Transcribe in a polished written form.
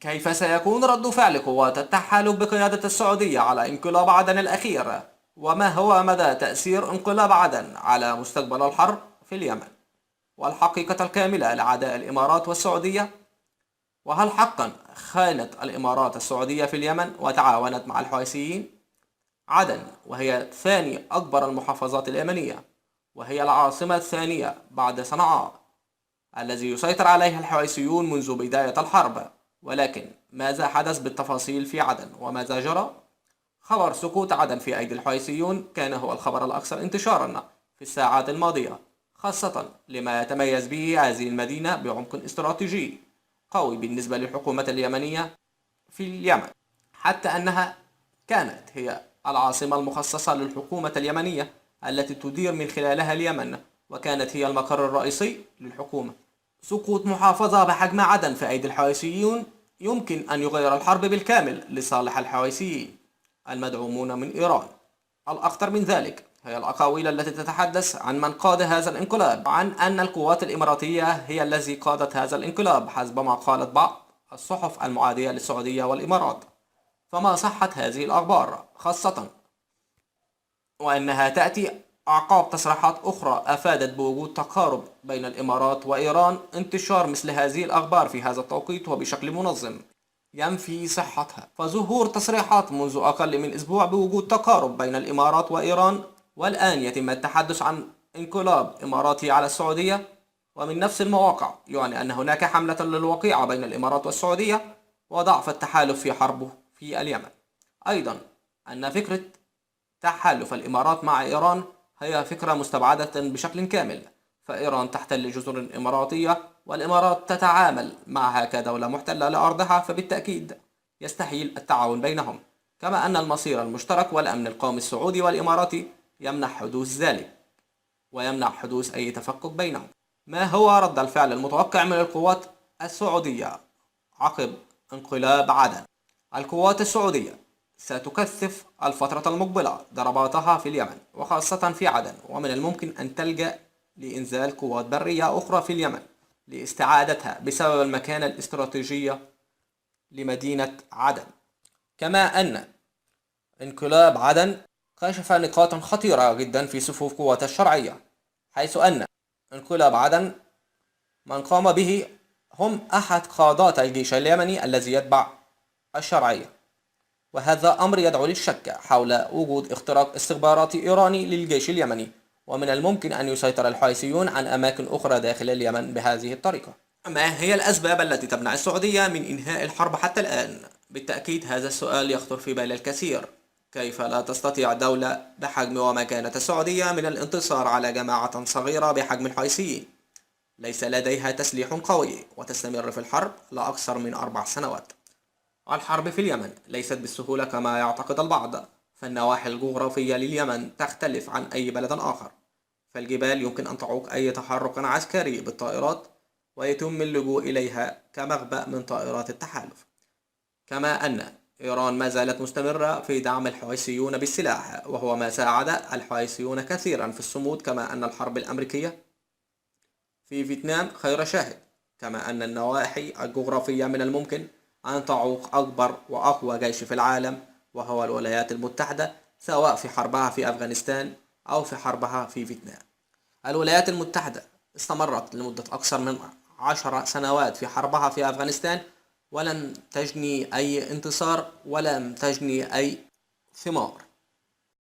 كيف سيكون رد فعل قوات التحالف بقيادة السعودية على انقلاب عدن الأخير؟ وما هو مدى تأثير انقلاب عدن على مستقبل الحرب في اليمن والحقيقة الكاملة لعداء الإمارات والسعودية؟ وهل حقا خانت الإمارات السعودية في اليمن وتعاونت مع الحوثيين؟ عدن وهي ثاني أكبر المحافظات اليمنية، وهي العاصمة الثانية بعد صنعاء الذي يسيطر عليها الحوثيون منذ بداية الحرب. ولكن ماذا حدث بالتفاصيل في عدن وماذا جرى؟ خبر سقوط عدن في أيدي الحوثيون كان هو الخبر الأكثر انتشارا في الساعات الماضية، خاصة لما يتميز به هذه المدينة بعمق استراتيجي قوي بالنسبة للحكومة اليمنية في اليمن، حتى أنها كانت هي العاصمة المخصصة للحكومة اليمنية التي تدير من خلالها اليمن، وكانت هي المقر الرئيسي للحكومة. سقوط محافظة بحجم عدن في أيدي الحوثيين يمكن أن يغير الحرب بالكامل لصالح الحوثيين المدعومون من إيران. الأخطر من ذلك هي الأقاويل التي تتحدث عن من قاد هذا الانقلاب، عن أن القوات الإماراتية هي التي قادت هذا الانقلاب حسب ما قالت بعض الصحف المعادية للسعودية والإمارات. فما صحة هذه الأخبار، خاصة وأنها تأتي أعقاب تصريحات أخرى أفادت بوجود تقارب بين الإمارات وإيران؟ انتشار مثل هذه الأخبار في هذا التوقيت وبشكل منظم ينفي صحتها، فظهور تصريحات منذ أقل من أسبوع بوجود تقارب بين الإمارات وإيران، والآن يتم التحدث عن انقلاب إماراتي على السعودية، ومن نفس المواقع يعني أن هناك حملة للوقيعة بين الإمارات والسعودية وضعف التحالف في حربه في اليمن. أيضا أن فكرة تحالف الإمارات مع إيران هي فكرة مستبعدة بشكل كامل، فإيران تحتل جزر إماراتية والإمارات تتعامل معها كدولة محتلة لأرضها، فبالتأكيد يستحيل التعاون بينهم، كما أن المصير المشترك والأمن القومي السعودي والإماراتي يمنع حدوث ذلك ويمنع حدوث أي تفكك بينهم. ما هو رد الفعل المتوقع من القوات السعودية عقب انقلاب عدن؟ القوات السعودية ستكثف الفترة المقبلة ضرباتها في اليمن وخاصة في عدن، ومن الممكن أن تلجأ لإنزال قوات برية أخرى في اليمن لاستعادتها بسبب المكانة الاستراتيجية لمدينة عدن. كما أن انقلاب عدن كشف نقاطا خطيرة جدا في صفوف قوات الشرعية، حيث أن انقلاب عدن من قام به هم أحد قادات الجيش اليمني الذي يتبع الشرعية، وهذا أمر يدعو للشك حول وجود اختراق استخباراتي إيراني للجيش اليمني، ومن الممكن أن يسيطر الحوثيون عن أماكن أخرى داخل اليمن بهذه الطريقة. ما هي الأسباب التي تمنع السعودية من إنهاء الحرب حتى الآن؟ بالتأكيد هذا السؤال يخطر في بال الكثير. كيف لا تستطيع دولة بحجم ومكانة السعودية من الانتصار على جماعة صغيرة بحجم الحوثيين ليس لديها تسليح قوي وتستمر في الحرب لأكثر من 4 سنوات؟ الحرب في اليمن ليست بالسهولة كما يعتقد البعض، فالنواحي الجغرافية لليمن تختلف عن أي بلد آخر، فالجبال يمكن أن تعوق أي تحرك عسكري بالطائرات ويتم اللجوء إليها كمخبأ من طائرات التحالف. كما أن إيران ما زالت مستمرة في دعم الحوثيون بالسلاح، وهو ما ساعد الحوثيون كثيرا في الصمود، كما أن الحرب الأمريكية في فيتنام خير شاهد. كما أن النواحي الجغرافية من الممكن أن تعوق أكبر وأقوى جيش في العالم وهو الولايات المتحدة، سواء في حربها في أفغانستان أو في حربها في فيتنام. الولايات المتحدة استمرت لمدة أكثر من 10 سنوات في حربها في أفغانستان ولم تجني أي انتصار ولم تجني أي ثمار،